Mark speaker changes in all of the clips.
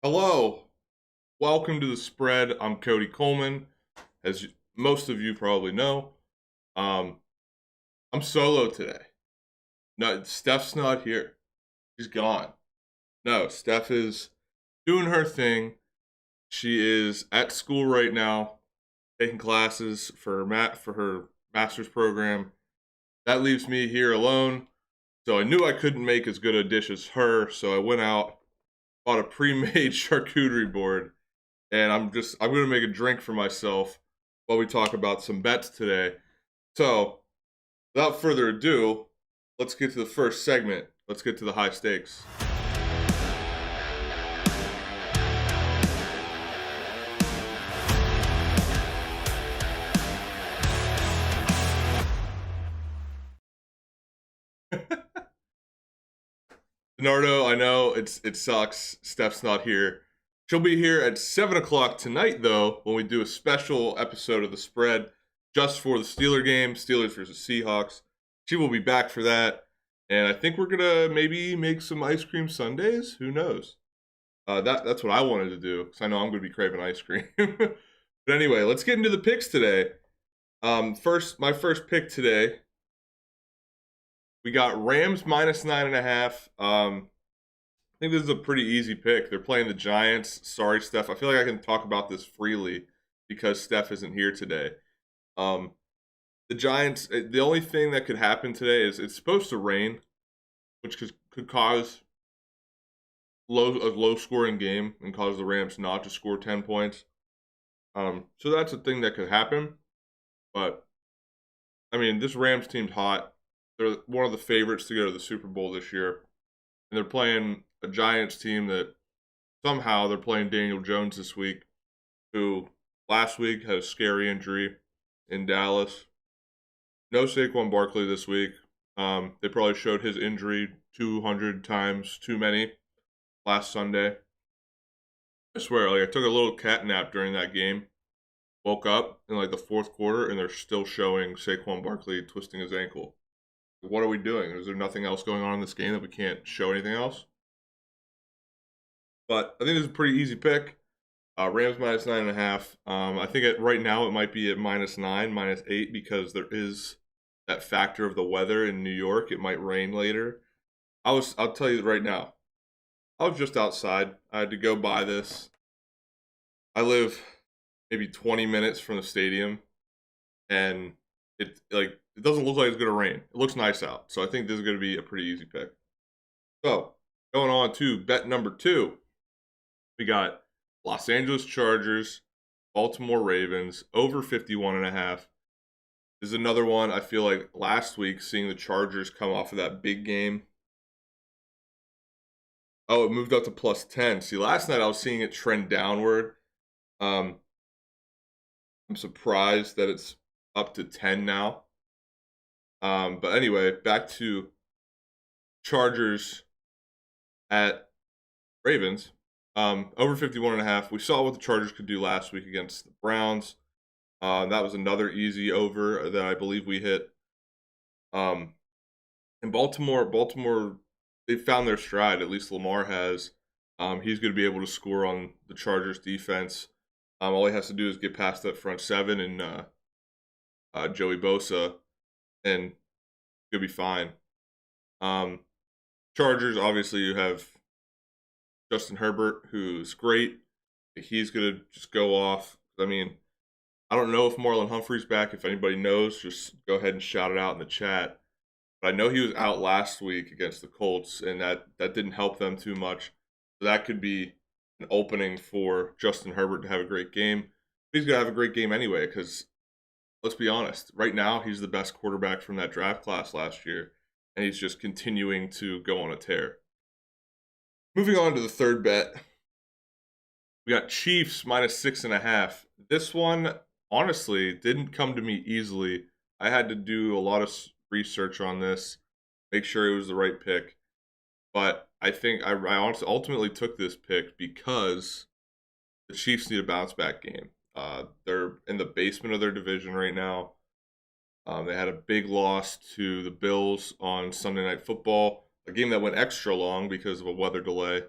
Speaker 1: Hello, welcome to the spread. I'm Cody Coleman. As most of you probably know, um, I'm solo today. No, Steph's not here. She's gone. No, Steph is doing her thing. She is at school right now, taking classes for her master's program. That leaves me here alone. So I knew I couldn't make as good a dish as her, so I went out, bought a pre-made charcuterie board, and I'm gonna make a drink for myself while we talk about some bets today. So, without further ado, let's get to the first segment. Let's get to the high stakes. Bernardo, I know it sucks. Steph's not here. She'll be here at 7 o'clock tonight, though, when we do a special episode of the spread just for the Steeler game, Steelers versus Seahawks. She will be back for that. And I think we're going to maybe make some ice cream sundaes. Who knows? That's what I wanted to do, because I know I'm going to be craving ice cream. But anyway, let's get into the picks today. My first pick today, we got Rams minus 9.5. I think this is a pretty easy pick. They're playing the Giants. Sorry, Steph. I feel like I can talk about this freely because Steph isn't here today. The Giants, the only thing that could happen today is it's supposed to rain, which could cause a low-scoring game and cause the Rams not to score 10 points. So that's a thing that could happen. But, I mean, this Rams team's hot. They're one of the favorites to go to the Super Bowl this year. And they're playing a Giants team that somehow they're playing Daniel Jones this week, who last week had a scary injury in Dallas. No Saquon Barkley this week. They probably showed his injury 200 times too many last Sunday. I swear, I took a little cat nap during that game. Woke up in the fourth quarter, and they're still showing Saquon Barkley twisting his ankle. What are we doing? Is there nothing else going on in this game that we can't show anything else? But I think this is a pretty easy pick. Rams minus 9.5. I think right now it might be at -9, -8 because there is that factor of the weather in New York. It might rain later. I'll tell you right now. I was just outside. I had to go buy this. I live maybe 20 minutes from the stadium, and it doesn't look like it's going to rain. It looks nice out. So I think this is going to be a pretty easy pick. So, going on to bet number 2. We got Los Angeles Chargers, Baltimore Ravens, over 51.5. is another one. I feel like last week, seeing the Chargers come off of that big game. Oh, it moved up to +10. See, last night I was seeing it trend downward. Um, I'm surprised that it's up to 10 now. But anyway, back to Chargers at Ravens. Over 51.5. We saw what the Chargers could do last week against the Browns. That was another easy over that I believe we hit. And Baltimore, they found their stride. At least Lamar has. He's going to be able to score on the Chargers defense. All he has to do is get past that front seven and Joey Bosa, and he'll be fine. Chargers, obviously, you have Justin Herbert, who's great. He's going to just go off. I mean, I don't know if Marlon Humphrey's back. If anybody knows, just go ahead and shout it out in the chat. But I know he was out last week against the Colts, and that didn't help them too much. So that could be an opening for Justin Herbert to have a great game. He's going to have a great game anyway, because let's be honest, right now he's the best quarterback from that draft class last year, and he's just continuing to go on a tear. Moving on to the third bet, we got Chiefs -6.5. This one, honestly, didn't come to me easily. I had to do a lot of research on this, make sure it was the right pick. But I think I honestly ultimately took this pick because the Chiefs need a bounce back game. They're in the basement of their division right now. They had a big loss to the Bills on Sunday Night Football, a game that went extra long because of a weather delay.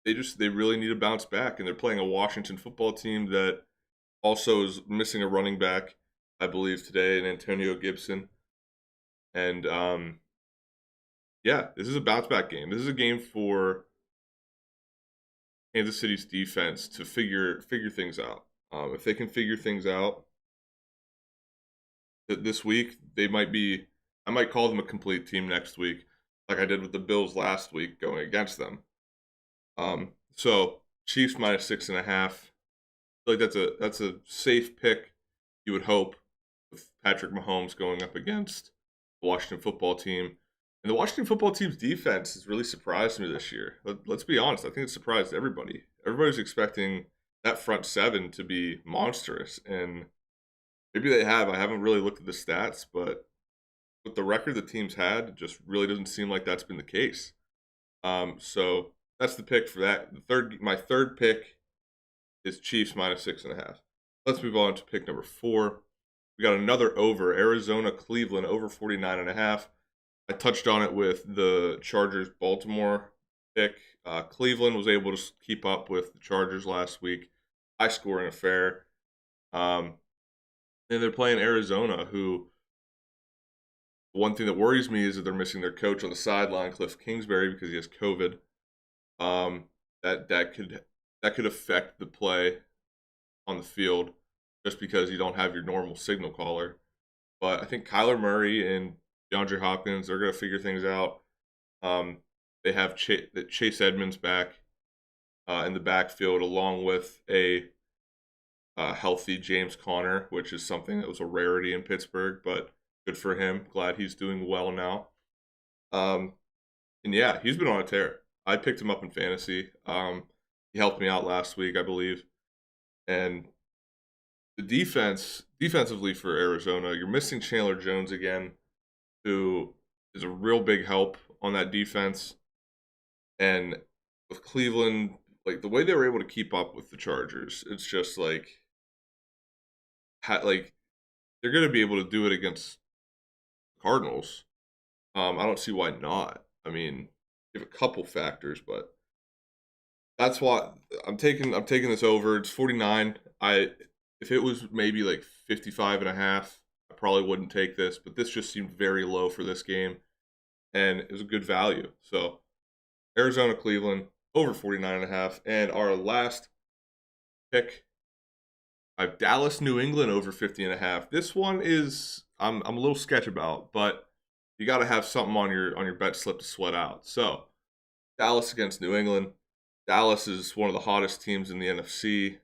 Speaker 1: They really need to bounce back, and they're playing a Washington football team that also is missing a running back, I believe, today, in Antonio Gibson. And yeah, this is a bounce back game. This is a game for Kansas City's defense to figure things out. If they can figure things out this week, they might be. I might call them a complete team next week, like I did with the Bills last week going against them. So Chiefs -6.5. I feel like that's a safe pick. You would hope, with Patrick Mahomes going up against the Washington football team. And the Washington football team's defense has really surprised me this year. Let's be honest. I think it surprised everybody. Everybody's expecting that front seven to be monstrous. And maybe they have. I haven't really looked at the stats, but with the record the team's had, it just really doesn't seem like that's been the case. So that's the pick for that. My third pick is Chiefs -6.5. Let's move on to pick number 4. We got another over, Arizona Cleveland over 49.5. I touched on it with the Chargers Baltimore pick. Cleveland was able to keep up with the Chargers last week, high scoring affair. And they're playing Arizona, who, one thing that worries me is that they're missing their coach on the sideline, Cliff Kingsbury, because he has COVID. That could affect the play on the field, just because you don't have your normal signal caller. But I think Kyler Murray and DeAndre Hopkins, they're going to figure things out. They have Chase Edmonds back in the backfield, along with a healthy James Conner, which is something that was a rarity in Pittsburgh, but good for him. Glad he's doing well now. And yeah, he's been on a tear. I picked him up in fantasy. He helped me out last week, I believe. And the defensively for Arizona, you're missing Chandler Jones again, who is a real big help on that defense. And with Cleveland, like, the way they were able to keep up with the Chargers, it's just like they're going to be able to do it against the Cardinals. I don't see why not. I mean, you have a couple factors, but that's why I'm taking this over. It's 49. If it was maybe like 55.5, I probably wouldn't take this, but this just seemed very low for this game, and it was a good value. So Arizona Cleveland over 49.5, and our last pick, I have Dallas New England over 50.5. This one is I'm a little sketch about, but you got to have something on your bet slip to sweat out. So Dallas against New England. Dallas is one of the hottest teams in the NFC,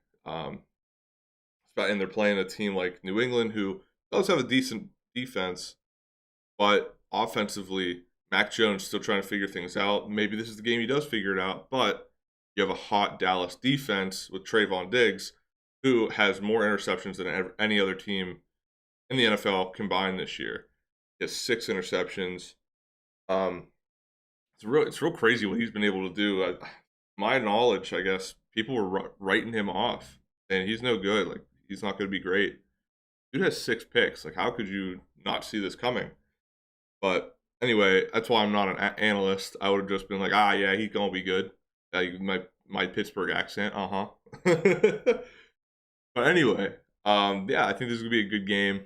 Speaker 1: and they're playing a team like New England, who does have a decent defense, but offensively, Mac Jones still trying to figure things out. Maybe this is the game he does figure it out, but you have a hot Dallas defense with Trayvon Diggs, who has more interceptions than any other team in the NFL combined this year. He has 6 interceptions. Um, it's real crazy what he's been able to do. My knowledge, I guess, people were writing him off, and he's no good. Like, he's not going to be great. Dude has 6 picks. Like, how could you not see this coming? But anyway, that's why I'm not an analyst. I would have just been like, yeah, he's gonna be good. My Pittsburgh accent, But anyway, yeah, I think this is gonna be a good game.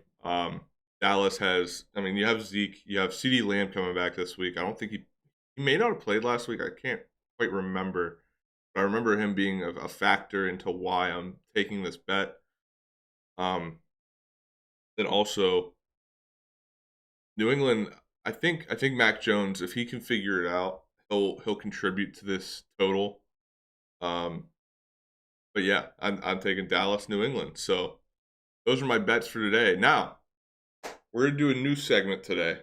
Speaker 1: Dallas has, I mean, you have Zeke, you have CeeDee Lamb coming back this week. I don't think he may not have played last week. I can't quite remember, but I remember him being a factor into why I'm taking this bet. Then also New England. I think Mac Jones, if he can figure it out, he'll contribute to this total. But yeah, I'm taking Dallas, New England. So those are my bets for today. Now we're gonna do a new segment today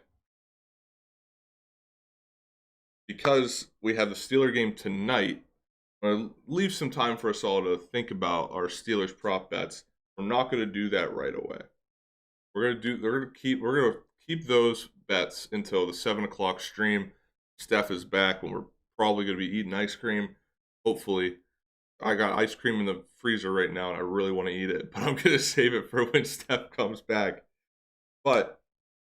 Speaker 1: because we have the Steeler game tonight. I'm gonna leave some time for us all to think about our Steelers prop bets. We're not gonna do that right away. We're gonna keep those bets until the 7 o'clock stream. Steph is back when we're probably gonna be eating ice cream. Hopefully, I got ice cream in the freezer right now, and I really want to eat it, but I'm gonna save it for when Steph comes back. But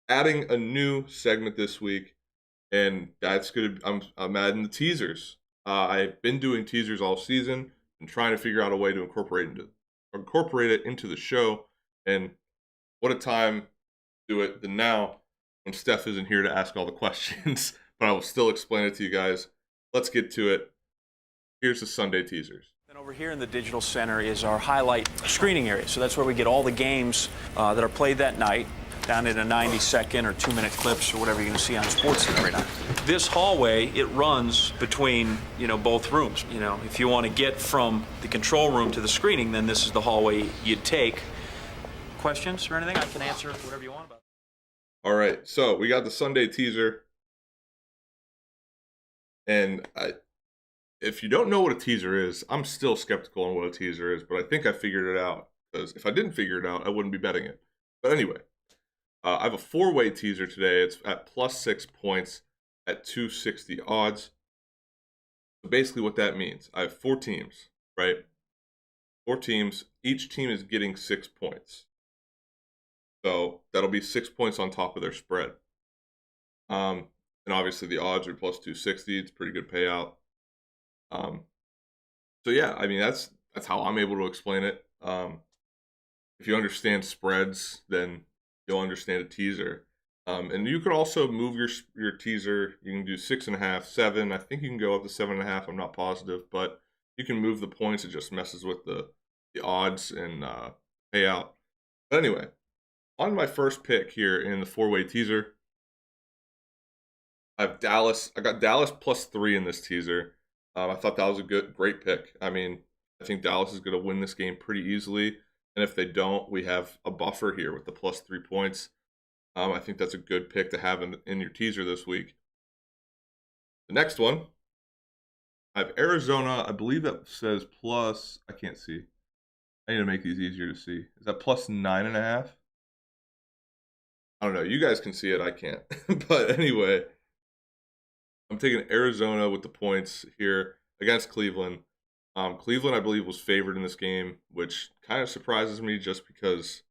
Speaker 1: adding a new segment this week, and that's gonna I'm adding the teasers. I've been doing teasers all season and trying to figure out a way to incorporate it into the show. And what a time to do it than now when Steph isn't here to ask all the questions, but I will still explain it to you guys. Let's get to it. Here's the Sunday teasers.
Speaker 2: And over here in the digital center is our highlight screening area. So that's where we get all the games that are played that night, down in a 90-second or 2-minute clips or whatever you're going to see on SportsCenter every night. This hallway, it runs between, both rooms. If you want to get from the control room to the screening, then this is the hallway you'd take. Questions or anything? I can answer whatever you want about it.
Speaker 1: All right, so we got the Sunday teaser. And if you don't know what a teaser is, I'm still skeptical on what a teaser is, but I think I figured it out. Because if I didn't figure it out, I wouldn't be betting it. But anyway, I have a 4-way teaser today. It's at plus 6 points at 260 odds. So basically what that means, I have 4 teams, right? 4 teams. Each team is getting 6 points. So that'll be 6 points on top of their spread. And obviously the odds are plus 260. It's a pretty good payout. So yeah, I mean, that's how I'm able to explain it. If you understand spreads, then you'll understand a teaser. And you could also move your teaser. You can do 6.5, 7. I think you can go up to 7.5. I'm not positive, but you can move the points. It just messes with the odds and payout. But anyway, on my first pick here in the 4-way teaser, I have Dallas. I got Dallas plus 3 in this teaser. I thought that was a great pick. I mean, I think Dallas is going to win this game pretty easily. And if they don't, we have a buffer here with the plus 3 points. I think that's a good pick to have in your teaser this week. The next one, I have Arizona. I believe that says plus, I can't see. I need to make these easier to see. Is that plus 9.5? I don't know. You guys can see it. I can't. But anyway, I'm taking Arizona with the points here against Cleveland. Cleveland, I believe, was favored in this game, which kind of surprises me just because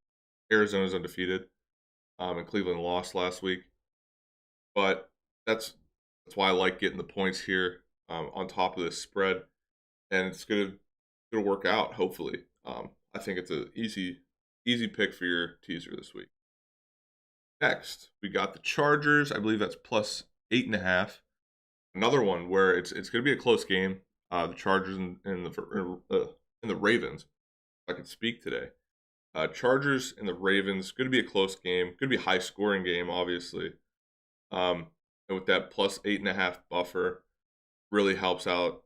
Speaker 1: Arizona's undefeated, and Cleveland lost last week. But that's why I like getting the points here on top of this spread, and it's gonna work out. Hopefully, I think it's an easy pick for your teaser this week. Next, we got the Chargers. I believe that's plus 8.5. Another one where it's going to be a close game. The Chargers and the Ravens. If I could speak today. Chargers and the Ravens. Going to be a close game. Going to be a high scoring game, obviously. And with that plus 8.5 buffer, really helps out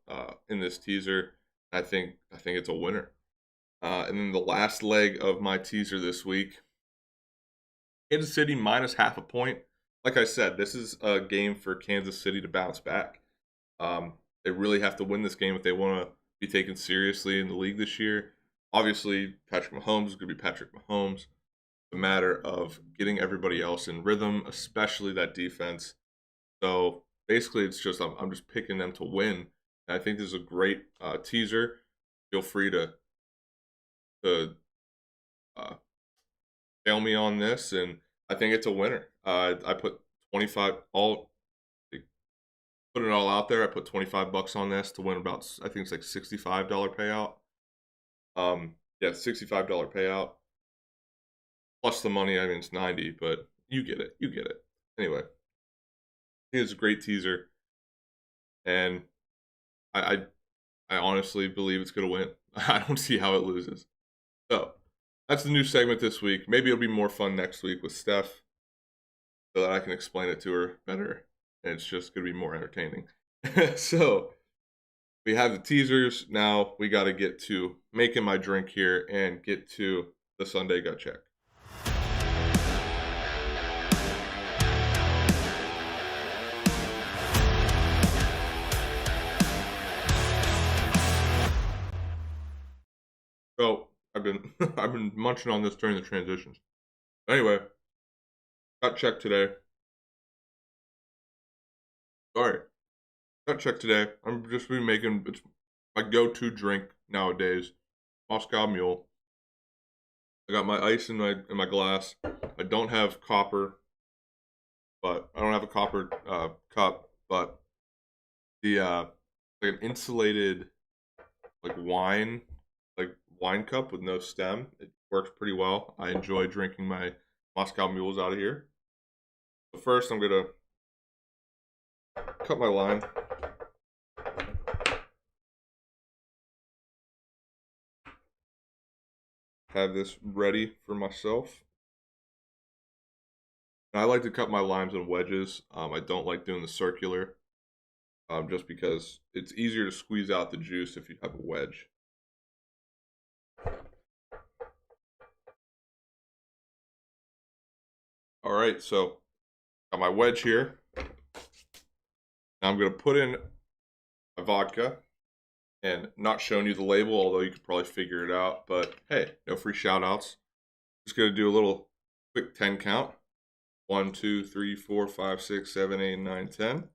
Speaker 1: in this teaser. I think it's a winner. And then the last leg of my teaser this week, Kansas City minus half a point. Like I said, this is a game for Kansas City to bounce back. They really have to win this game if they want to be taken seriously in the league this year. Obviously, Patrick Mahomes is going to be Patrick Mahomes. It's a matter of getting everybody else in rhythm, especially that defense. So basically, it's just I'm just picking them to win. And I think this is a great teaser. Feel free to uh, fail me on this, and I think it's a winner. I put 25 all put it all out there. I put $25 on this to win about, I think it's like $65 payout. Yeah, $65 payout plus the money. I mean, it's 90, but you get it. You get it. Anyway, I think it's a great teaser, and I I honestly believe it's gonna win. I don't see how it loses. So that's the new segment this week. Maybe it'll be more fun next week with Steph, so that I can explain it to her better, and it's just gonna be more entertaining. So we have the teasers. Now we got to get to making my drink here and get to the Sunday gut check. So I've been I've been munching on this during the transitions. Anyway, gut check today. Sorry, gut check today. I'm just been making, it's my go-to drink nowadays. Moscow Mule. I got my ice in my glass. I don't have copper, but I don't have a copper cup, but the like an insulated like wine cup with no stem. It works pretty well. I enjoy drinking my Moscow Mules out of here. So first, I'm gonna cut my lime. Have this ready for myself. And I like to cut my limes in wedges. I don't like doing the circular, just because it's easier to squeeze out the juice if you have a wedge. All right, so got my wedge here. Now I'm gonna put in a vodka, and not showing you the label, although you could probably figure it out. But hey, no free shout outs. Just gonna do a little quick 10 count. 1, 2, 3, 4, 5, 6, 7, 8, 9, 10.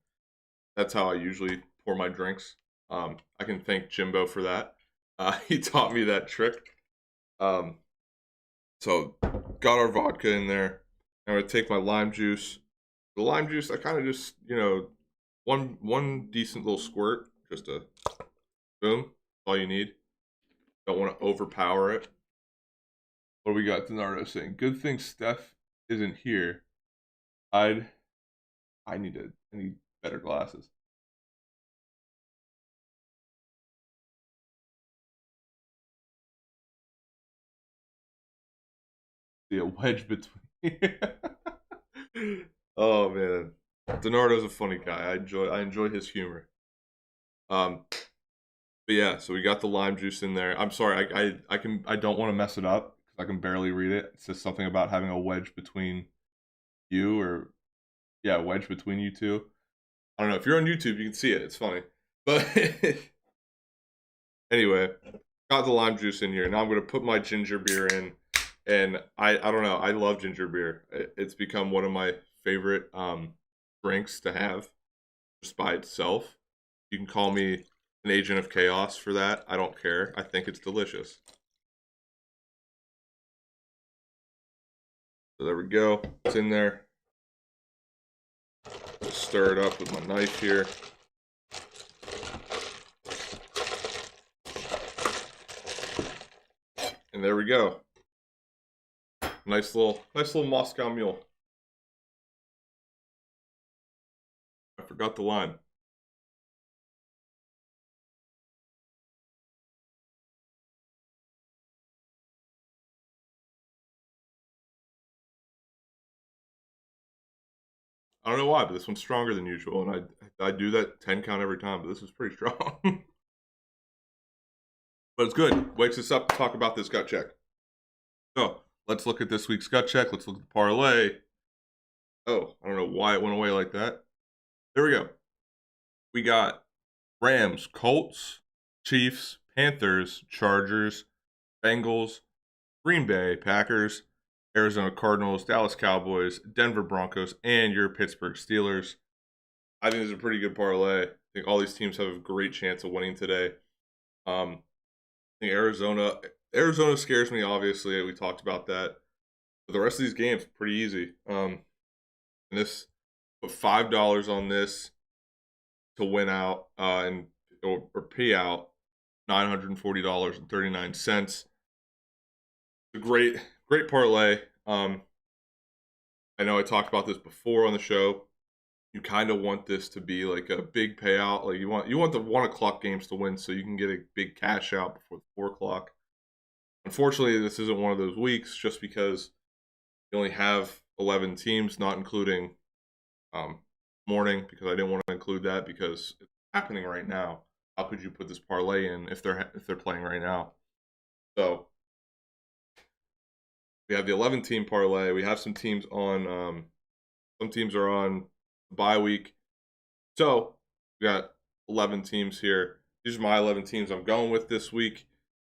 Speaker 1: That's how I usually pour my drinks. I can thank Jimbo for that. He taught me that trick. Um, so got our vodka in there. I'm gonna take my lime juice. The lime juice, I kind of just, one decent little squirt, just a boom, all you need. Don't want to overpower it. What do we got? Donardo saying, "Good thing Steph isn't here. I need better glasses." See a wedge between. Oh man, Donardo's a funny guy. I enjoy his humor. Um, but yeah, so we got the lime juice in there. I'm sorry, I don't want to mess it up because I can barely read it. It says something about having a wedge between you, or yeah, a wedge between you two. I don't know. If you're on YouTube, you can see it. It's funny. But anyway, got the lime juice in here. Now I'm gonna put my ginger beer in, and I don't know. I love ginger beer. It's become one of my favorite drinks to have just by itself. You can call me an agent of chaos for that. I don't care. I think it's delicious. So there we go. It's in there. Stir it up with my knife here. And there we go. Nice little Moscow Mule. I forgot the lime. I don't know why, but this one's stronger than usual, and I do that 10 count every time, but this is pretty strong. But it's good. Wakes us up to talk about this gut check. So let's look at this week's gut check. Let's look at the parlay. Oh, I don't know why it went away like that. There we go. We got Rams, Colts, Chiefs, Panthers, Chargers, Bengals, Green Bay, Packers, Arizona Cardinals, Dallas Cowboys, Denver Broncos, and your Pittsburgh Steelers. I think this is a pretty good parlay. I think all these teams have a great chance of winning today. I think Arizona scares me, obviously. We talked about that. But the rest of these games, pretty easy. And this, put $5 on this to win out or pay out $940.39. A great parlay. I know I talked about this before on the show. You kind of want this to be like a big payout. Like you want the 1 o'clock games to win so you can get a big cash out before the 4 o'clock. Unfortunately, this isn't one of those weeks just because you only have 11 teams, not including morning, because I didn't want to include that because it's happening right now. How could you put this parlay in if they're playing right now? So we have the 11-team parlay. We have some teams on. Some teams are on bye week. So we got 11 teams here. These are my 11 teams I'm going with this week.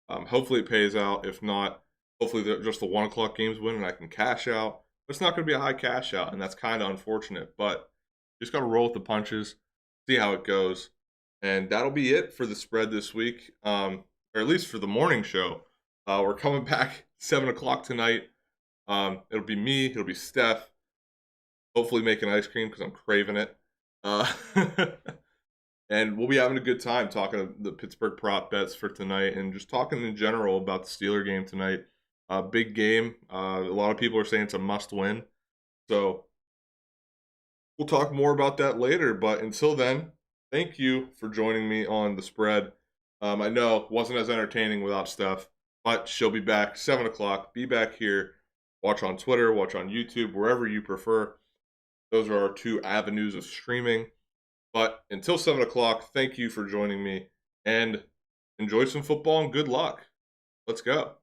Speaker 1: Hopefully it pays out. If not, hopefully just the 1 o'clock games win and I can cash out. But it's not going to be a high cash out, and that's kind of unfortunate. But just got to roll with the punches, see how it goes. And that'll be it for the spread this week, or at least for the morning show. We're coming back 7 o'clock tonight. It'll be me. It'll be Steph. Hopefully making ice cream because I'm craving it. And we'll be having a good time talking the Pittsburgh prop bets for tonight and just talking in general about the Steeler game tonight. Big game. A lot of people are saying it's a must win. So we'll talk more about that later. But until then, thank you for joining me on the spread. I know it wasn't as entertaining without Steph, but she'll be back 7 o'clock. Be back here. Watch on Twitter, watch on YouTube, wherever you prefer. Those are our 2 avenues of streaming. But until 7 o'clock, thank you for joining me. And enjoy some football and good luck. Let's go.